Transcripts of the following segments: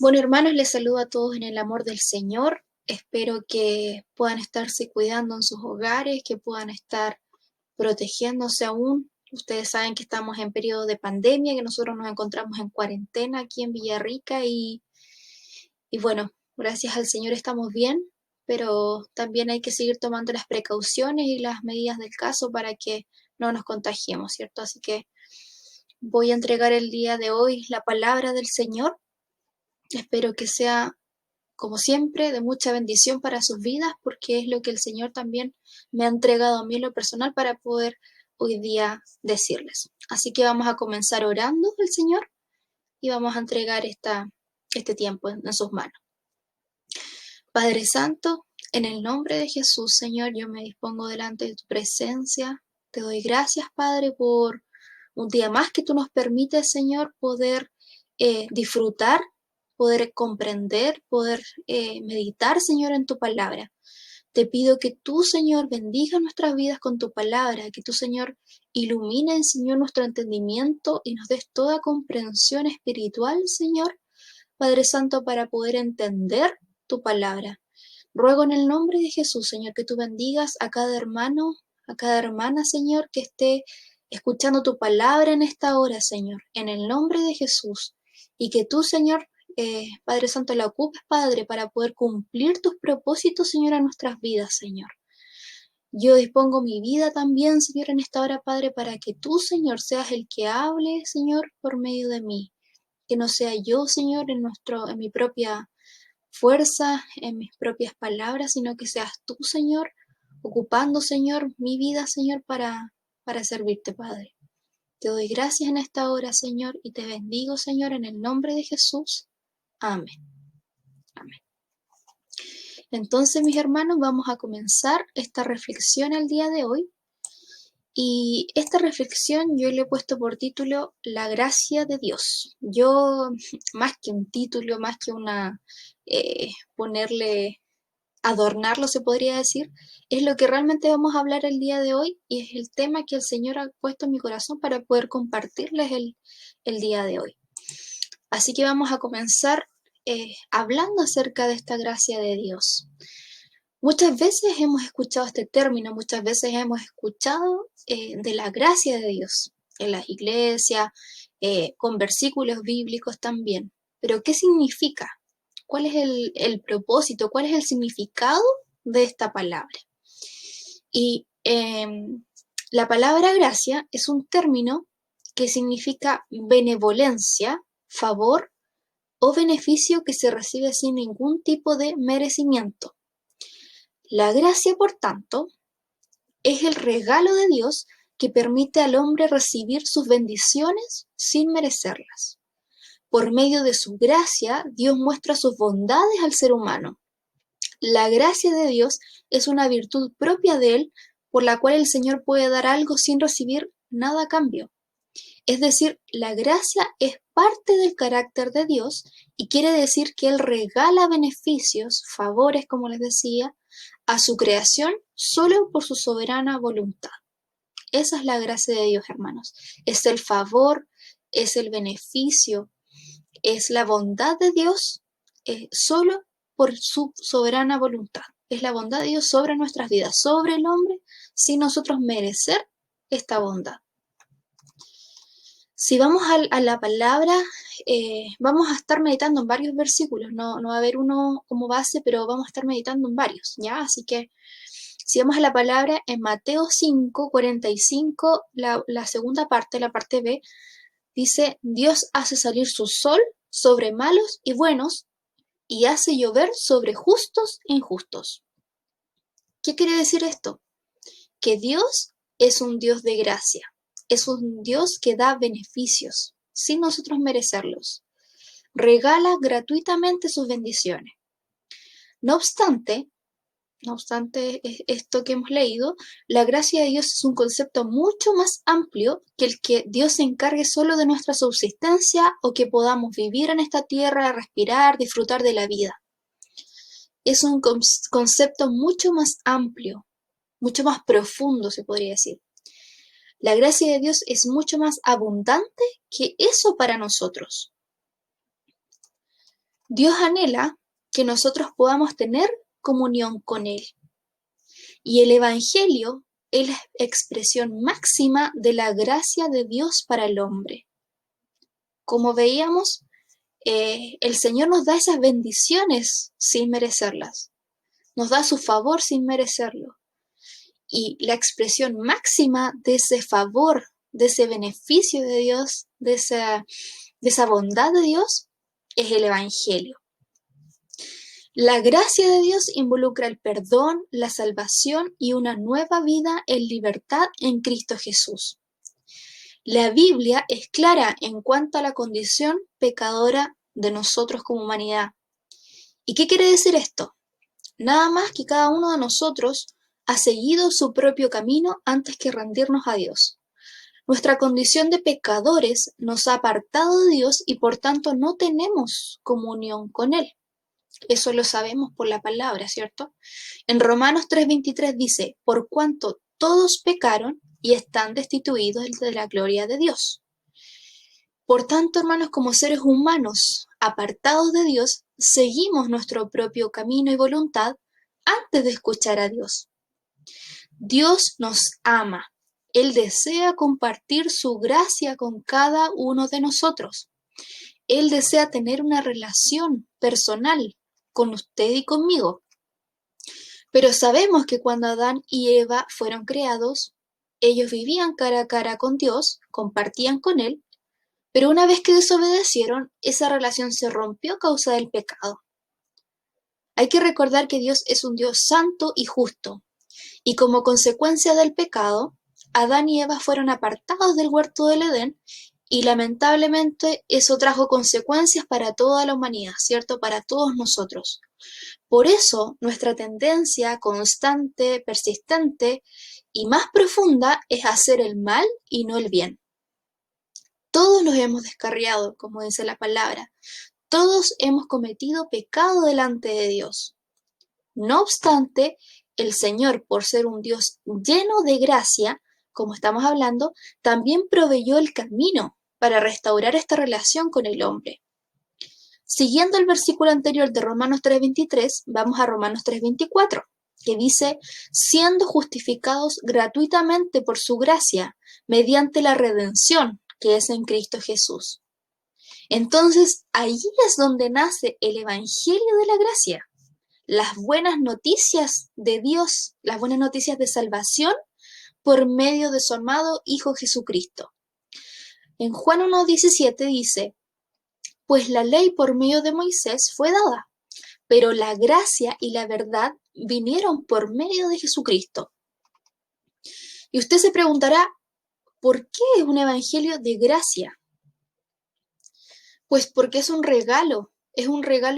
Bueno, hermanos, les saludo a todos en el amor del Señor. Espero que puedan estarse cuidando en sus hogares, que puedan estar protegiéndose aún. Ustedes saben que estamos en periodo de pandemia, que nosotros nos encontramos en cuarentena aquí en Villarrica y bueno, gracias al Señor estamos bien, pero también hay que seguir tomando las precauciones y las medidas del caso para que no nos contagiemos, ¿cierto? Así que voy a entregar el día de hoy la palabra del Señor. Espero que sea como siempre, de mucha bendición para sus vidas, porque es lo que el Señor también me ha entregado a mí en lo personal para poder hoy día decirles. Así que vamos a comenzar orando al Señor y vamos a entregar este tiempo en sus manos. Padre Santo, en el nombre de Jesús, Señor, yo me dispongo delante de tu presencia. Te doy gracias, Padre, por un día más que tú nos permites, Señor, poder disfrutar, poder comprender, poder meditar, Señor, en tu palabra. Te pido que tú, Señor, bendiga nuestras vidas con tu palabra, que tú, Señor, ilumine, Señor, nuestro entendimiento y nos des toda comprensión espiritual, Señor, Padre Santo, para poder entender tu palabra. Ruego en el nombre de Jesús, Señor, que tú bendigas a cada hermano, a cada hermana, Señor, que esté escuchando tu palabra en esta hora, Señor, en el nombre de Jesús. Y que tú, Señor, Padre Santo, la ocupes, Padre, para poder cumplir tus propósitos, Señor, en nuestras vidas, Señor. Yo dispongo mi vida también, Señor, en esta hora, Padre, para que tú, Señor, seas el que hable, Señor, por medio de mí. Que no sea yo, Señor, en mi propia fuerza, en mis propias palabras, sino que seas tú, Señor, ocupando, Señor, mi vida, Señor, para servirte, Padre. Te doy gracias en esta hora, Señor, y te bendigo, Señor, en el nombre de Jesús. Amén. Amén. Entonces, mis hermanos, vamos a comenzar esta reflexión el día de hoy. Y esta reflexión yo le he puesto por título La gracia de Dios. Yo, más que un título, más que ponerle, adornarlo se podría decir, es lo que realmente vamos a hablar el día de hoy y es el tema que el Señor ha puesto en mi corazón para poder compartirles el día de hoy. Así que vamos a comenzar hablando acerca de esta gracia de Dios. Muchas veces hemos escuchado este término, muchas veces hemos escuchado de la gracia de Dios en las iglesias, con versículos bíblicos también. Pero ¿qué significa? ¿Cuál es el propósito? ¿Cuál es el significado de esta palabra? Y la palabra gracia es un término que significa benevolencia, favor o beneficio que se recibe sin ningún tipo de merecimiento. La gracia, por tanto, es el regalo de Dios que permite al hombre recibir sus bendiciones sin merecerlas. Por medio de su gracia, Dios muestra sus bondades al ser humano. La gracia de Dios es una virtud propia de Él por la cual el Señor puede dar algo sin recibir nada a cambio. Es decir, la gracia es parte del carácter de Dios y quiere decir que Él regala beneficios, favores, como les decía, a su creación solo por su soberana voluntad. Esa es la gracia de Dios, hermanos. Es el favor, es el beneficio, es la bondad de Dios solo por su soberana voluntad. Es la bondad de Dios sobre nuestras vidas, sobre el hombre, sin nosotros merecer esta bondad. Si vamos a la palabra, vamos a estar meditando en varios versículos, no va a haber uno como base, pero vamos a estar meditando en varios, ¿ya? Así que si vamos a la palabra, en Mateo 5, 45, la segunda parte, la parte B, dice, Dios hace salir su sol sobre malos y buenos y hace llover sobre justos e injustos. ¿Qué quiere decir esto? Que Dios es un Dios de gracia, es un Dios que da beneficios sin nosotros merecerlos, regala gratuitamente sus bendiciones. No obstante esto que hemos leído, la gracia de Dios es un concepto mucho más amplio que el que Dios se encargue solo de nuestra subsistencia o que podamos vivir en esta tierra, respirar, disfrutar de la vida. Es un concepto mucho más amplio, mucho más profundo, se podría decir. La gracia de Dios es mucho más abundante que eso para nosotros. Dios anhela que nosotros podamos tener comunión con Él. Y el Evangelio es la expresión máxima de la gracia de Dios para el hombre. Como veíamos, el Señor nos da esas bendiciones sin merecerlas. Nos da su favor sin merecerlo. Y la expresión máxima de ese favor, de ese beneficio de Dios, de esa bondad de Dios, es el Evangelio. La gracia de Dios involucra el perdón, la salvación y una nueva vida en libertad en Cristo Jesús. La Biblia es clara en cuanto a la condición pecadora de nosotros como humanidad. ¿Y qué quiere decir esto? Nada más que cada uno de nosotros ha seguido su propio camino antes que rendirnos a Dios. Nuestra condición de pecadores nos ha apartado de Dios y por tanto no tenemos comunión con Él. Eso lo sabemos por la palabra, ¿cierto? En Romanos 3:23 dice, por cuanto todos pecaron y están destituidos de la gloria de Dios. Por tanto, hermanos, como seres humanos apartados de Dios, seguimos nuestro propio camino y voluntad antes de escuchar a Dios. Dios nos ama. Él desea compartir su gracia con cada uno de nosotros. Él desea tener una relación personal con usted y conmigo. Pero sabemos que cuando Adán y Eva fueron creados, ellos vivían cara a cara con Dios, compartían con Él, pero una vez que desobedecieron, esa relación se rompió a causa del pecado. Hay que recordar que Dios es un Dios santo y justo, y como consecuencia del pecado, Adán y Eva fueron apartados del huerto del Edén, y lamentablemente eso trajo consecuencias para toda la humanidad, ¿cierto? Para todos nosotros. Por eso, nuestra tendencia constante, persistente y más profunda es hacer el mal y no el bien. Todos nos hemos descarriado, como dice la palabra. Todos hemos cometido pecado delante de Dios. No obstante, el Señor, por ser un Dios lleno de gracia, como estamos hablando, también proveyó el camino para restaurar esta relación con el hombre. Siguiendo el versículo anterior de Romanos 3:23, vamos a Romanos 3:24, que dice, siendo justificados gratuitamente por su gracia, mediante la redención que es en Cristo Jesús. Entonces, allí es donde nace el Evangelio de la gracia, las buenas noticias de Dios, las buenas noticias de salvación por medio de su amado Hijo Jesucristo. En Juan 1:17 dice, pues la ley por medio de Moisés fue dada, pero la gracia y la verdad vinieron por medio de Jesucristo. Y usted se preguntará, ¿por qué es un evangelio de gracia? Pues porque es un regalo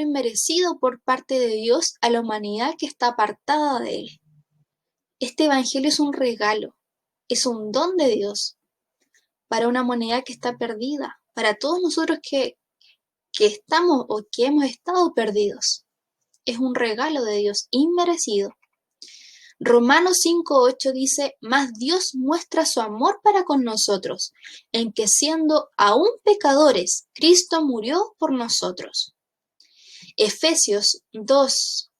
inmerecido por parte de Dios a la humanidad que está apartada de Él. Este evangelio es un regalo, es un don de Dios para una humanidad que está perdida, para todos nosotros que estamos o que hemos estado perdidos. Es un regalo de Dios inmerecido. Romanos 5:8 dice, mas Dios muestra su amor para con nosotros, en que siendo aún pecadores, Cristo murió por nosotros. Efesios 2,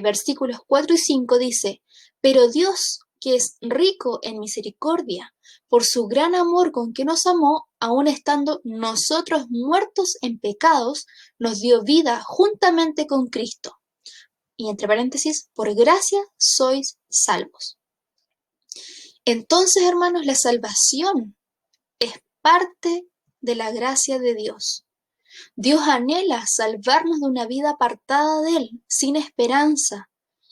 versículos 4 y 5 dice, pero Dios, que es rico en misericordia, por su gran amor con que nos amó, aun estando nosotros muertos en pecados, nos dio vida juntamente con Cristo. Y entre paréntesis, por gracia sois salvos. Entonces, hermanos, la salvación es parte de la gracia de Dios. Dios anhela salvarnos de una vida apartada de Él, sin esperanza,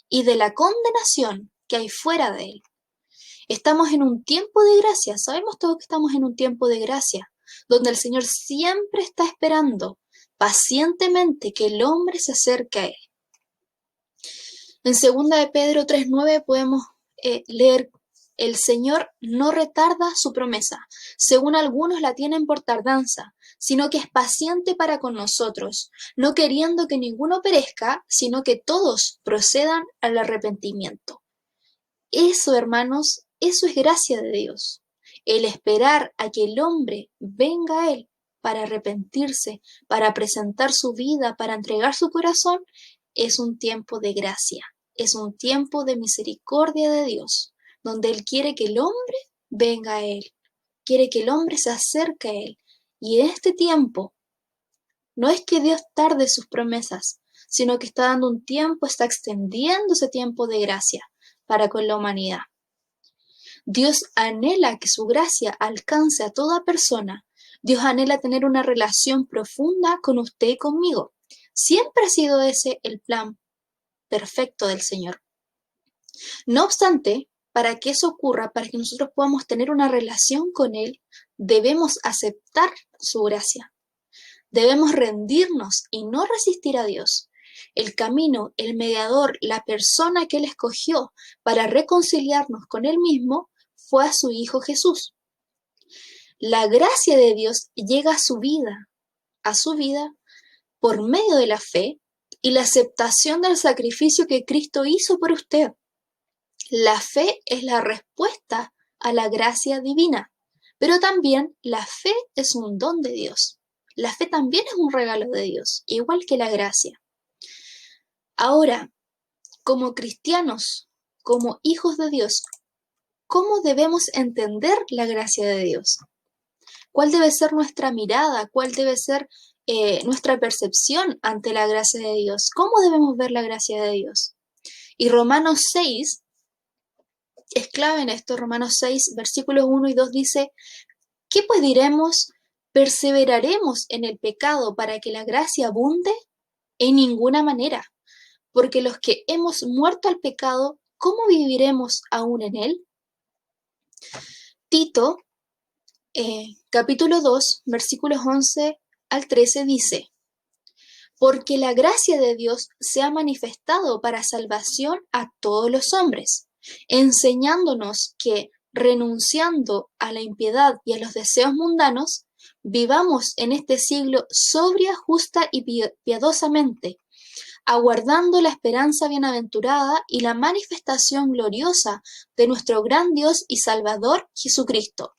y de la condenación que hay fuera de Él. Estamos en un tiempo de gracia, sabemos todos que estamos en un tiempo de gracia, donde el Señor siempre está esperando pacientemente que el hombre se acerque a Él. En 2 de Pedro 3:9 podemos leer, el Señor no retarda su promesa, según algunos la tienen por tardanza, sino que es paciente para con nosotros, no queriendo que ninguno perezca, sino que todos procedan al arrepentimiento. Eso, hermanos, eso es gracia de Dios, el esperar a que el hombre venga a Él. para arrepentirse, para presentar su vida, para entregar su corazón, es un tiempo de gracia, es un tiempo de misericordia de Dios, donde Él quiere que el hombre venga a Él, quiere que el hombre se acerque a Él. Y en este tiempo, no es que Dios tarde sus promesas, sino que está dando un tiempo, está extendiendo ese tiempo de gracia para con la humanidad. Dios anhela que su gracia alcance a toda persona. Dios anhela tener una relación profunda con usted y conmigo. Siempre ha sido ese el plan perfecto del Señor. No obstante, para que eso ocurra, para que nosotros podamos tener una relación con Él, debemos aceptar su gracia. Debemos rendirnos y no resistir a Dios. El camino, el mediador, la persona que Él escogió para reconciliarnos con Él mismo fue a su Hijo Jesús. La gracia de Dios llega a su vida por medio de la fe y la aceptación del sacrificio que Cristo hizo por usted. La fe es la respuesta a la gracia divina, pero también la fe es un don de Dios. La fe también es un regalo de Dios, igual que la gracia. Ahora, como cristianos, como hijos de Dios, ¿cómo debemos entender la gracia de Dios? ¿Cuál debe ser nuestra mirada? ¿Cuál debe ser nuestra percepción ante la gracia de Dios? ¿Cómo debemos ver la gracia de Dios? Y Romanos 6 es clave en esto. Romanos 6, versículos 1 y 2 dice: ¿qué pues diremos? ¿Perseveraremos en el pecado para que la gracia abunde? En ninguna manera, porque los que hemos muerto al pecado, ¿cómo viviremos aún en él? Tito, capítulo 2, versículos 11 al 13 dice: porque la gracia de Dios se ha manifestado para salvación a todos los hombres, enseñándonos que, renunciando a la impiedad y a los deseos mundanos, vivamos en este siglo sobria, justa y piadosamente, aguardando la esperanza bienaventurada y la manifestación gloriosa de nuestro gran Dios y Salvador Jesucristo.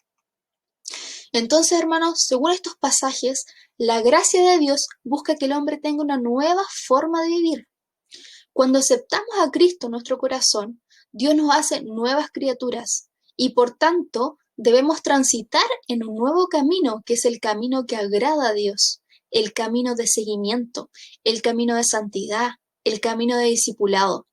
Entonces, hermanos, según estos pasajes, la gracia de Dios busca que el hombre tenga una nueva forma de vivir. Cuando aceptamos a Cristo en nuestro corazón, Dios nos hace nuevas criaturas y por tanto debemos transitar en un nuevo camino, que es el camino que agrada a Dios, el camino de seguimiento, el camino de santidad, el camino de discipulado.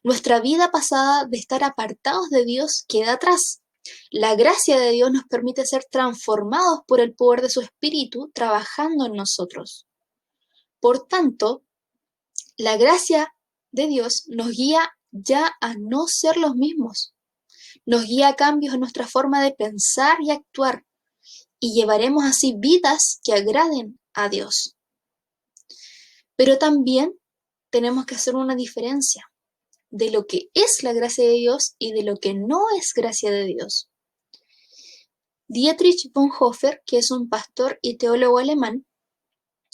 Nuestra vida pasada de estar apartados de Dios queda atrás. La gracia de Dios nos permite ser transformados por el poder de su Espíritu trabajando en nosotros. Por tanto, la gracia de Dios nos guía ya a no ser los mismos. Nos guía a cambios en nuestra forma de pensar y actuar, y llevaremos así vidas que agraden a Dios. Pero también tenemos que hacer una diferencia de lo que es la gracia de Dios y de lo que no es gracia de Dios. Dietrich Bonhoeffer, que es un pastor y teólogo alemán,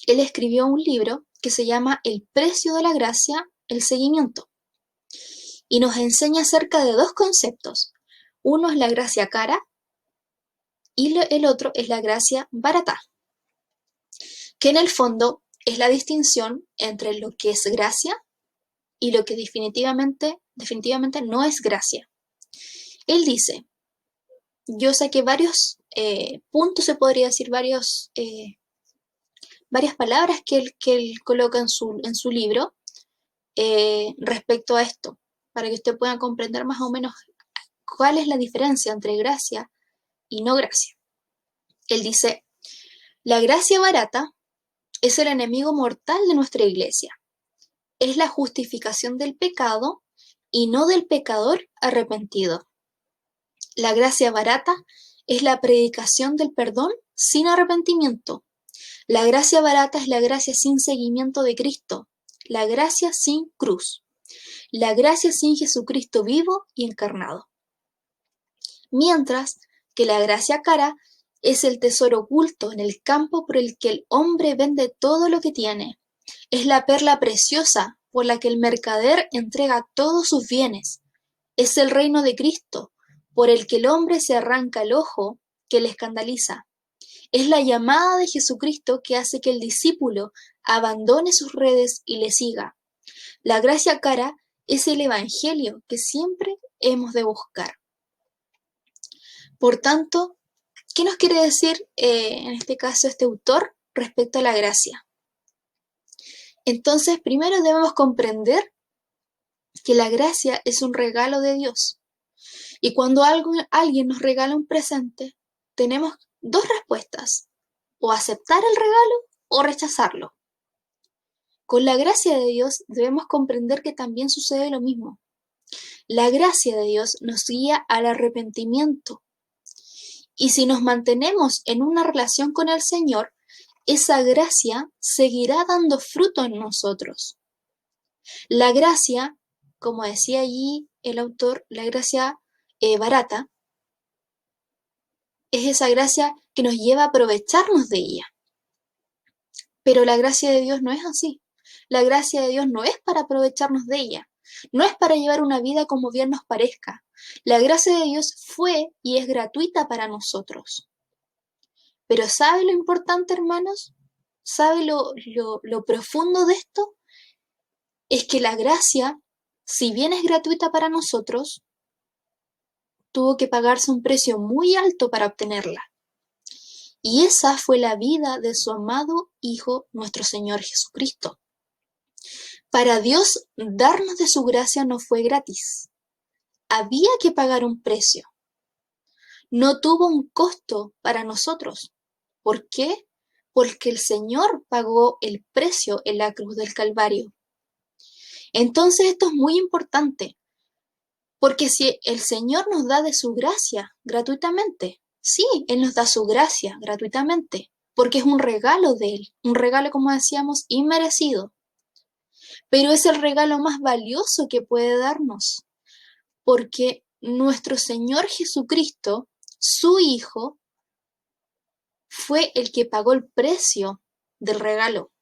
él escribió un libro que se llama El precio de la gracia, el seguimiento, y nos enseña acerca de dos conceptos. Uno es la gracia cara y el otro es la gracia barata, que en el fondo es la distinción entre lo que es gracia y lo que definitivamente no es gracia. Él dice: yo saqué varios puntos, se podría decir, varias palabras que él coloca en su libro respecto a esto, para que usted pueda comprender más o menos cuál es la diferencia entre gracia y no gracia. Él dice: la gracia barata es el enemigo mortal de nuestra iglesia. Es la justificación del pecado y no del pecador arrepentido. La gracia barata es la predicación del perdón sin arrepentimiento. La gracia barata es la gracia sin seguimiento de Cristo, la gracia sin cruz, la gracia sin Jesucristo vivo y encarnado. Mientras que la gracia cara es el tesoro oculto en el campo por el que el hombre vende todo lo que tiene. Es la perla preciosa por la que el mercader entrega todos sus bienes. Es el reino de Cristo, por el que el hombre se arranca el ojo que le escandaliza. Es la llamada de Jesucristo que hace que el discípulo abandone sus redes y le siga. La gracia cara es el evangelio que siempre hemos de buscar. Por tanto, ¿qué nos quiere decir en este caso este autor respecto a la gracia? Entonces, primero debemos comprender que la gracia es un regalo de Dios. Y cuando alguien nos regala un presente, tenemos dos respuestas: o aceptar el regalo o rechazarlo. Con la gracia de Dios debemos comprender que también sucede lo mismo. La gracia de Dios nos guía al arrepentimiento. Y si nos mantenemos en una relación con el Señor, esa gracia seguirá dando fruto en nosotros. La gracia, como decía allí el autor, la gracia barata, es esa gracia que nos lleva a aprovecharnos de ella. Pero la gracia de Dios no es así. La gracia de Dios no es para aprovecharnos de ella. No es para llevar una vida como bien nos parezca. La gracia de Dios fue y es gratuita para nosotros. Pero ¿sabe lo importante, hermanos? ¿Sabe lo profundo de esto? Es que la gracia, si bien es gratuita para nosotros, tuvo que pagarse un precio muy alto para obtenerla. Y esa fue la vida de su amado Hijo, nuestro Señor Jesucristo. Para Dios, darnos de su gracia no fue gratis. Había que pagar un precio. No tuvo un costo para nosotros. ¿Por qué? Porque el Señor pagó el precio en la cruz del Calvario. Entonces esto es muy importante, porque si el Señor nos da de su gracia gratuitamente, sí, Él nos da su gracia gratuitamente, porque es un regalo de Él, un regalo, como decíamos, inmerecido. Pero es el regalo más valioso que puede darnos, porque nuestro Señor Jesucristo, su Hijo, fue el que pagó el precio del regalo.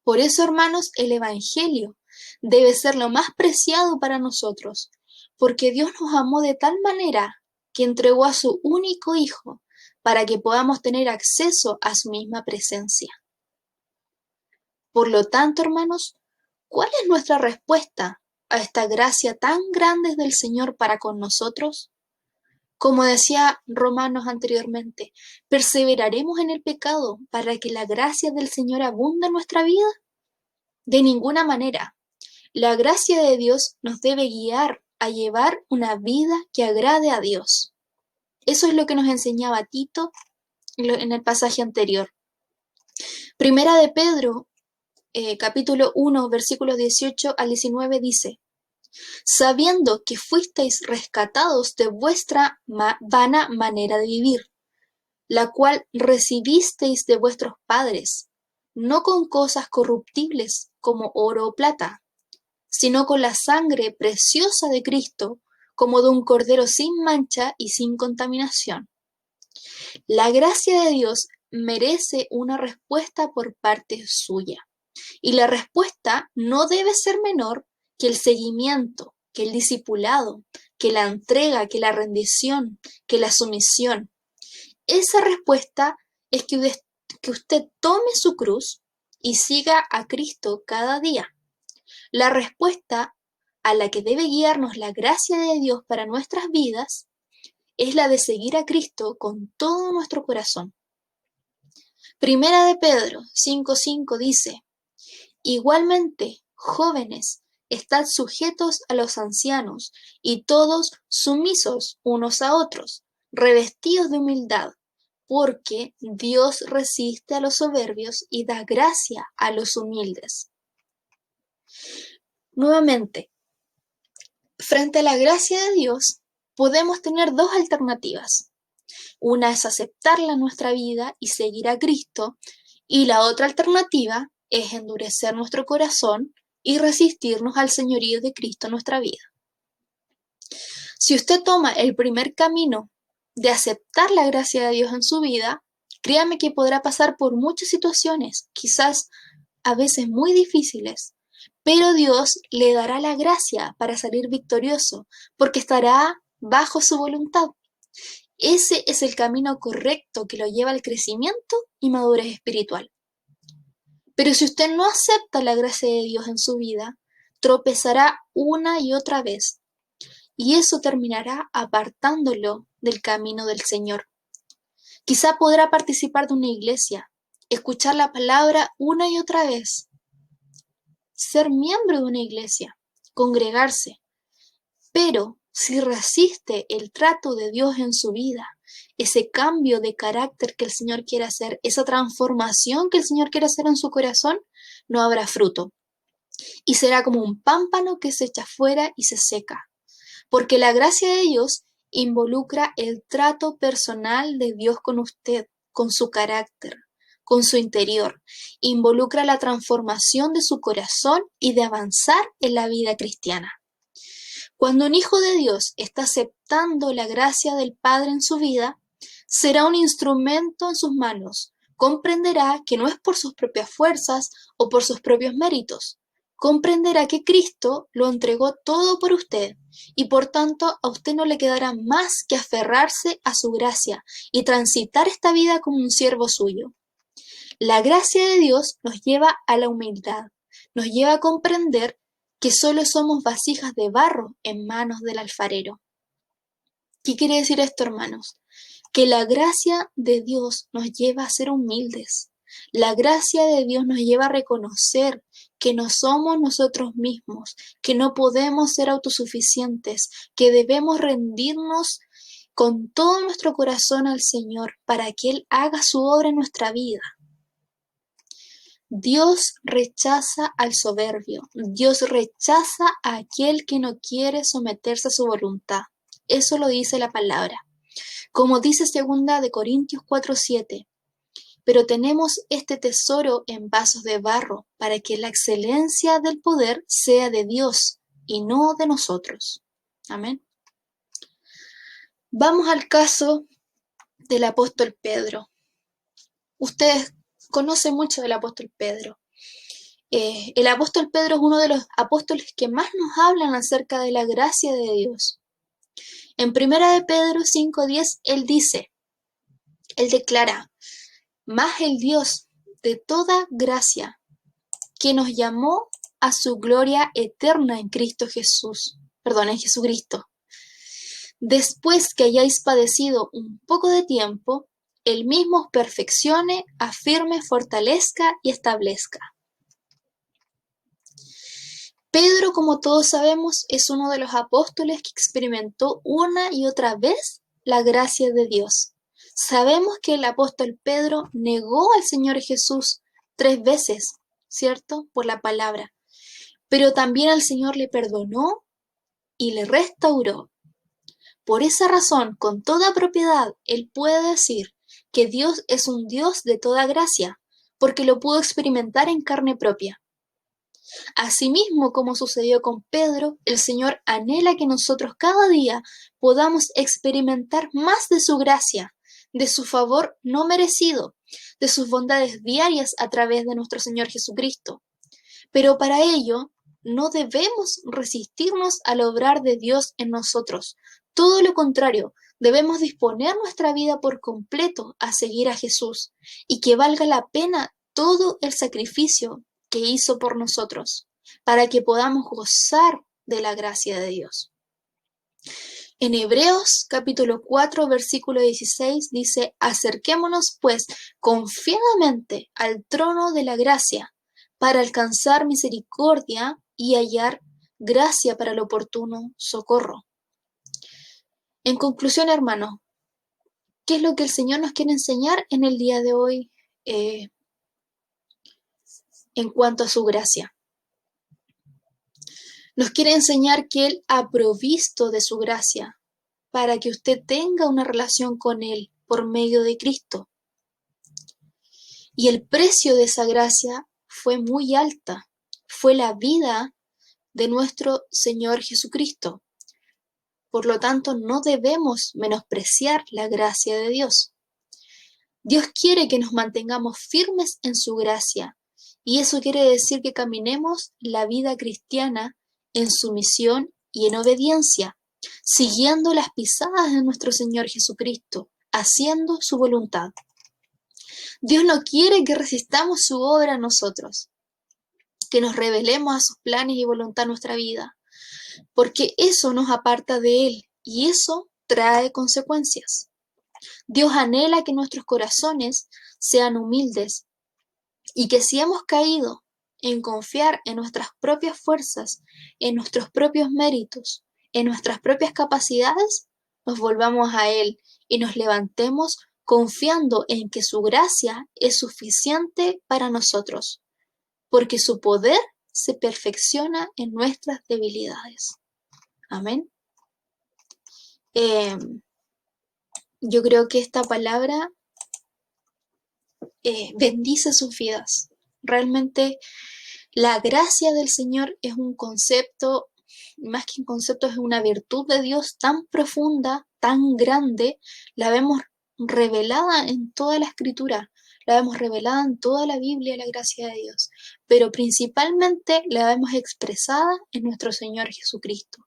Por eso, hermanos, el Evangelio debe ser lo más preciado para nosotros, porque Dios nos amó de tal manera que entregó a su único Hijo para que podamos tener acceso a su misma presencia. Por lo tanto, hermanos, ¿cuál es nuestra respuesta a esta gracia tan grande del Señor para con nosotros? Como decía Romanos anteriormente, ¿perseveraremos en el pecado para que la gracia del Señor abunde en nuestra vida? De ninguna manera. La gracia de Dios nos debe guiar a llevar una vida que agrade a Dios. Eso es lo que nos enseñaba Tito en el pasaje anterior. Primera de Pedro, capítulo 1, versículos 18 al 19 dice: sabiendo que fuisteis rescatados de vuestra vana manera de vivir, la cual recibisteis de vuestros padres, no con cosas corruptibles como oro o plata, sino con la sangre preciosa de Cristo, como de un cordero sin mancha y sin contaminación. La gracia de Dios merece una respuesta por parte suya, y la respuesta no debe ser menor que el seguimiento, que el discipulado, que la entrega, que la rendición, que la sumisión. Esa respuesta es que usted tome su cruz y siga a Cristo cada día. La respuesta a la que debe guiarnos la gracia de Dios para nuestras vidas es la de seguir a Cristo con todo nuestro corazón. Primera de Pedro 5:5 dice: igualmente, jóvenes, estad sujetos a los ancianos, y todos sumisos unos a otros, revestidos de humildad, porque Dios resiste a los soberbios y da gracia a los humildes. Nuevamente, frente a la gracia de Dios, podemos tener dos alternativas. Una es aceptarla en nuestra vida y seguir a Cristo, y la otra alternativa es endurecer nuestro corazón y resistirnos al señorío de Cristo en nuestra vida. Si usted toma el primer camino de aceptar la gracia de Dios en su vida, créame que podrá pasar por muchas situaciones, quizás a veces muy difíciles, pero Dios le dará la gracia para salir victorioso, porque estará bajo su voluntad. Ese es el camino correcto que lo lleva al crecimiento y madurez espiritual. Pero si usted no acepta la gracia de Dios en su vida, tropezará una y otra vez, y eso terminará apartándolo del camino del Señor. Quizá podrá participar de una iglesia, escuchar la palabra una y otra vez, ser miembro de una iglesia, congregarse, pero si resiste el trato de Dios en su vida, ese cambio de carácter que el Señor quiere hacer, esa transformación que el Señor quiere hacer en su corazón, no habrá fruto. Y será como un pámpano que se echa fuera y se seca. Porque la gracia de Dios involucra el trato personal de Dios con usted, con su carácter, con su interior. Involucra la transformación de su corazón y de avanzar en la vida cristiana. Cuando un hijo de Dios está aceptando la gracia del Padre en su vida, será un instrumento en sus manos. Comprenderá que no es por sus propias fuerzas o por sus propios méritos. Comprenderá que Cristo lo entregó todo por usted y por tanto a usted no le quedará más que aferrarse a su gracia y transitar esta vida como un siervo suyo. La gracia de Dios nos lleva a la humildad, nos lleva a comprender que solo somos vasijas de barro en manos del alfarero. ¿Qué quiere decir esto, hermanos? Que la gracia de Dios nos lleva a ser humildes. La gracia de Dios nos lleva a reconocer que no somos nosotros mismos, que no podemos ser autosuficientes, que debemos rendirnos con todo nuestro corazón al Señor para que Él haga su obra en nuestra vida. Dios rechaza al soberbio, Dios rechaza a aquel que no quiere someterse a su voluntad. Eso lo dice la palabra. Como dice 2 de Corintios 4:7, pero tenemos este tesoro en vasos de barro para que la excelencia del poder sea de Dios y no de nosotros. Amén. Vamos al caso del apóstol Pedro. Ustedes conocen mucho del apóstol Pedro. El apóstol Pedro es uno de los apóstoles que más nos hablan acerca de la gracia de Dios. En 1 de Pedro 5:10, él declara, más el Dios de toda gracia, que nos llamó a su gloria eterna en en Jesucristo. Después que hayáis padecido un poco de tiempo, Él mismo os perfeccione, afirme, fortalezca y establezca. Pedro, como todos sabemos, es uno de los apóstoles que experimentó una y otra vez la gracia de Dios. Sabemos que el apóstol Pedro negó al Señor Jesús 3 veces, ¿cierto? Por la palabra. Pero también al Señor le perdonó y le restauró. Por esa razón, con toda propiedad, él puede decir que Dios es un Dios de toda gracia, porque lo pudo experimentar en carne propia. Asimismo, como sucedió con Pedro, el Señor anhela que nosotros cada día podamos experimentar más de su gracia, de su favor no merecido, de sus bondades diarias a través de nuestro Señor Jesucristo. Pero para ello, no debemos resistirnos al obrar de Dios en nosotros. Todo lo contrario, debemos disponer nuestra vida por completo a seguir a Jesús y que valga la pena todo el sacrificio que hizo por nosotros, para que podamos gozar de la gracia de Dios. En Hebreos capítulo 4, versículo 16 dice, acerquémonos pues confiadamente al trono de la gracia para alcanzar misericordia y hallar gracia para el oportuno socorro. En conclusión, hermanos, ¿qué es lo que el Señor nos quiere enseñar en el día de hoy en cuanto a su gracia? Nos quiere enseñar que Él ha provisto de su gracia para que usted tenga una relación con Él por medio de Cristo. Y el precio de esa gracia fue muy alta, fue la vida de nuestro Señor Jesucristo. Por lo tanto, no debemos menospreciar la gracia de Dios. Dios quiere que nos mantengamos firmes en su gracia, y eso quiere decir que caminemos la vida cristiana en sumisión y en obediencia. siguiendo las pisadas de nuestro Señor Jesucristo, haciendo su voluntad. Dios no quiere que resistamos su obra a nosotros, que nos rebelemos a sus planes y voluntad en nuestra vida, porque eso nos aparta de Él y eso trae consecuencias. Dios anhela que nuestros corazones sean humildes y que si hemos caído en confiar en nuestras propias fuerzas, en nuestros propios méritos, en nuestras propias capacidades, nos volvamos a Él y nos levantemos confiando en que su gracia es suficiente para nosotros, porque su poder se perfecciona en nuestras debilidades. Amén. Yo creo que esta palabra bendice sus vidas. Realmente la gracia del Señor es un concepto, más que un concepto, es una virtud de Dios tan profunda, tan grande, la vemos revelada en toda la Escritura, la vemos revelada en toda la Biblia, la gracia de Dios, pero principalmente la vemos expresada en nuestro Señor Jesucristo.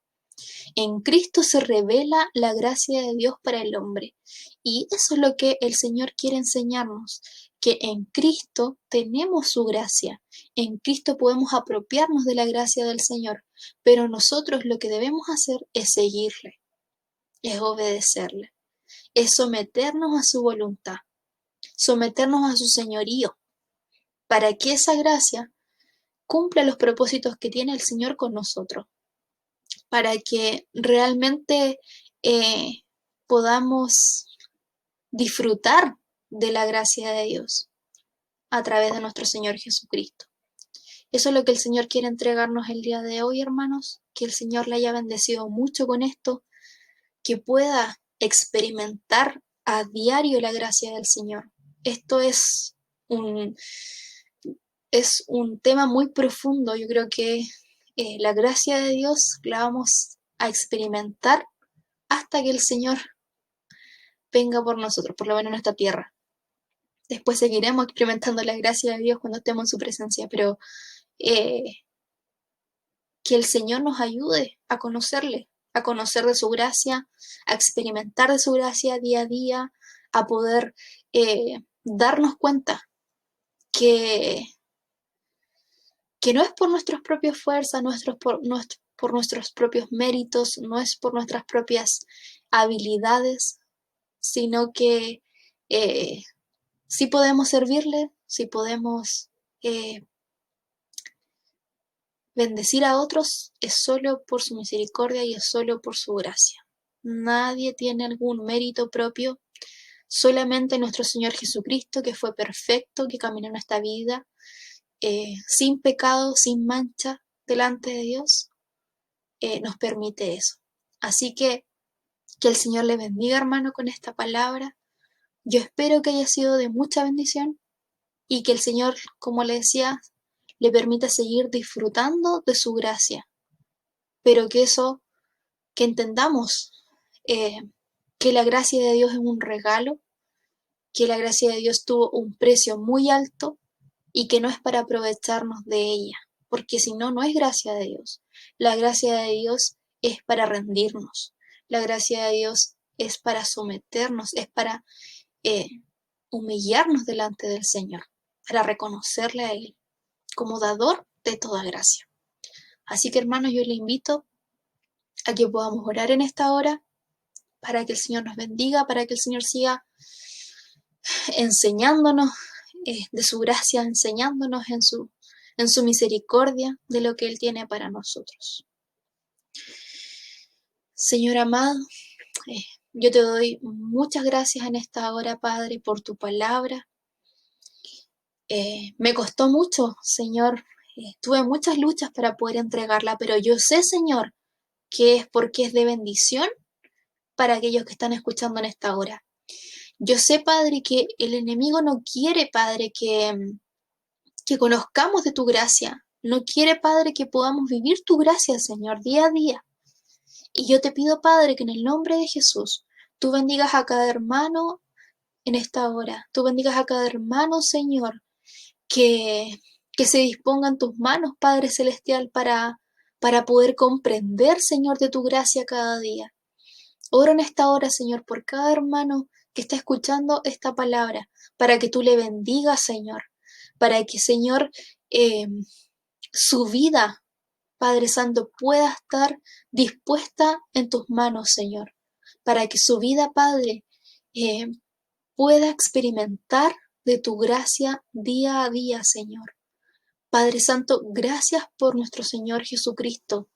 En Cristo se revela la gracia de Dios para el hombre. Y eso es lo que el Señor quiere enseñarnos, que en Cristo tenemos su gracia. En Cristo podemos apropiarnos de la gracia del Señor, pero nosotros lo que debemos hacer es seguirle, es obedecerle, es someternos a su voluntad, someternos a su señorío, para que esa gracia cumpla los propósitos que tiene el Señor con nosotros, para que realmente eh, podamos disfrutar de la gracia de Dios a través de nuestro Señor Jesucristo. Eso es lo que el Señor quiere entregarnos el día de hoy, hermanos, que el Señor le haya bendecido mucho con esto, que pueda experimentar a diario la gracia del Señor. Esto es un tema muy profundo. Yo creo que la gracia de Dios la vamos a experimentar hasta que el Señor venga por nosotros, por lo menos en esta tierra. Después seguiremos experimentando la gracia de Dios cuando estemos en su presencia, pero que el Señor nos ayude a conocerle, a conocer de su gracia, a experimentar de su gracia día a día, a poder darnos cuenta que, que no es por nuestras propias fuerzas, por nuestros propios méritos, no es por nuestras propias habilidades, sino que sí podemos servirle, sí podemos bendecir a otros, es solo por su misericordia y es solo por su gracia. Nadie tiene algún mérito propio, solamente nuestro Señor Jesucristo, que fue perfecto, que caminó en esta vida, sin pecado, sin mancha, delante de Dios, nos permite eso. Así que el Señor le bendiga, hermano, con esta palabra. Yo espero que haya sido de mucha bendición y que el Señor, como le decía, le permita seguir disfrutando de su gracia, pero que entendamos que la gracia de Dios es un regalo, que la gracia de Dios tuvo un precio muy alto y que no es para aprovecharnos de ella, porque si no, no es gracia de Dios. La gracia de Dios es para rendirnos, la gracia de Dios es para someternos, es para eh, humillarnos delante del Señor, para reconocerle a Él como dador de toda gracia. Así que hermanos, yo le invito a que podamos orar en esta hora para que el Señor nos bendiga, para que el Señor siga enseñándonos de su gracia, enseñándonos en su misericordia de lo que Él tiene para nosotros. Señor amado, yo te doy muchas gracias en esta hora, Padre, por tu palabra. Me costó mucho, Señor, tuve muchas luchas para poder entregarla, pero yo sé, Señor, que es porque es de bendición para aquellos que están escuchando en esta hora. Yo sé, Padre, que el enemigo no quiere, Padre, que conozcamos de tu gracia. No quiere, Padre, que podamos vivir tu gracia, Señor, día a día. Y yo te pido, Padre, que en el nombre de Jesús, tú bendigas a cada hermano en esta hora. Tú bendigas a cada hermano, Señor, que se disponga en tus manos, Padre Celestial, para poder comprender, Señor, de tu gracia cada día. Oro en esta hora, Señor, por cada hermano que está escuchando esta palabra, para que tú le bendigas, Señor, para que, Señor, eh, su vida, Padre Santo, pueda estar dispuesta en tus manos, Señor, para que su vida, Padre, eh, pueda experimentar de tu gracia día a día, Señor. Padre Santo, gracias por nuestro Señor Jesucristo.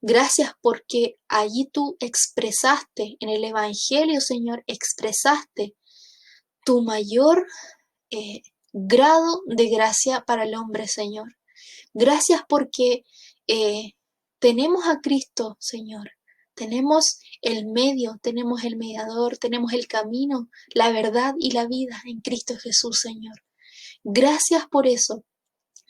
Gracias porque allí tú expresaste en el Evangelio, Señor, expresaste tu mayor eh, grado de gracia para el hombre, Señor. Gracias porque eh, tenemos a Cristo, Señor. Tenemos el medio, tenemos el mediador, tenemos el camino, la verdad y la vida en Cristo Jesús, Señor. Gracias por eso.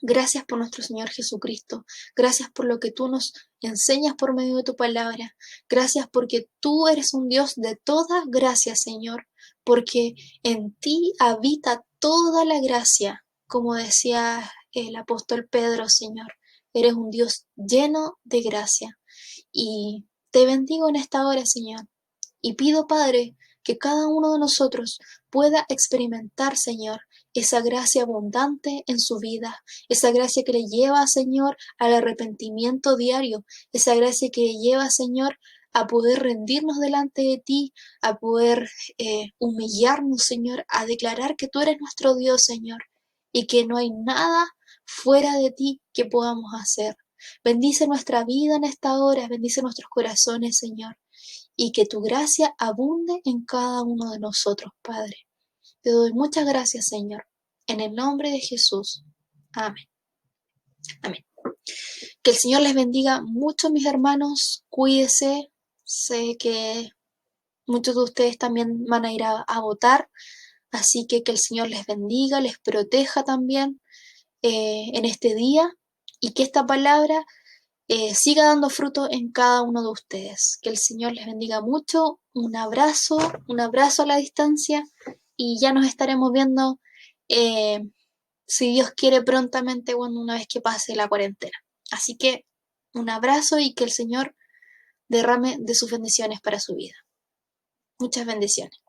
Gracias por nuestro Señor Jesucristo. Gracias por lo que tú nos enseñas por medio de tu palabra. Gracias porque tú eres un Dios de toda gracia, Señor. Porque en ti habita toda la gracia. Como decía el apóstol Pedro, Señor. Eres un Dios lleno de gracia. Y te bendigo en esta hora, Señor. Y pido, Padre, que cada uno de nosotros pueda experimentar, Señor, esa gracia abundante en su vida, esa gracia que le lleva, Señor, al arrepentimiento diario, esa gracia que le lleva, Señor, a poder rendirnos delante de ti, a poder humillarnos, Señor, a declarar que tú eres nuestro Dios, Señor, y que no hay nada fuera de ti que podamos hacer. Bendice nuestra vida en esta hora, bendice nuestros corazones, Señor, y que tu gracia abunde en cada uno de nosotros, Padre. Te doy muchas gracias, Señor, en el nombre de Jesús. Amén. Amén. Que el Señor les bendiga mucho, mis hermanos. Cuídense. Sé que muchos de ustedes también van a ir a votar, así que el Señor les bendiga, les proteja también en este día y que esta palabra siga dando fruto en cada uno de ustedes. Que el Señor les bendiga mucho. Un abrazo a la distancia y ya nos estaremos viendo, eh, si Dios quiere, prontamente, bueno, una vez que pase la cuarentena. Así que un abrazo y que el Señor derrame de sus bendiciones para su vida. Muchas bendiciones.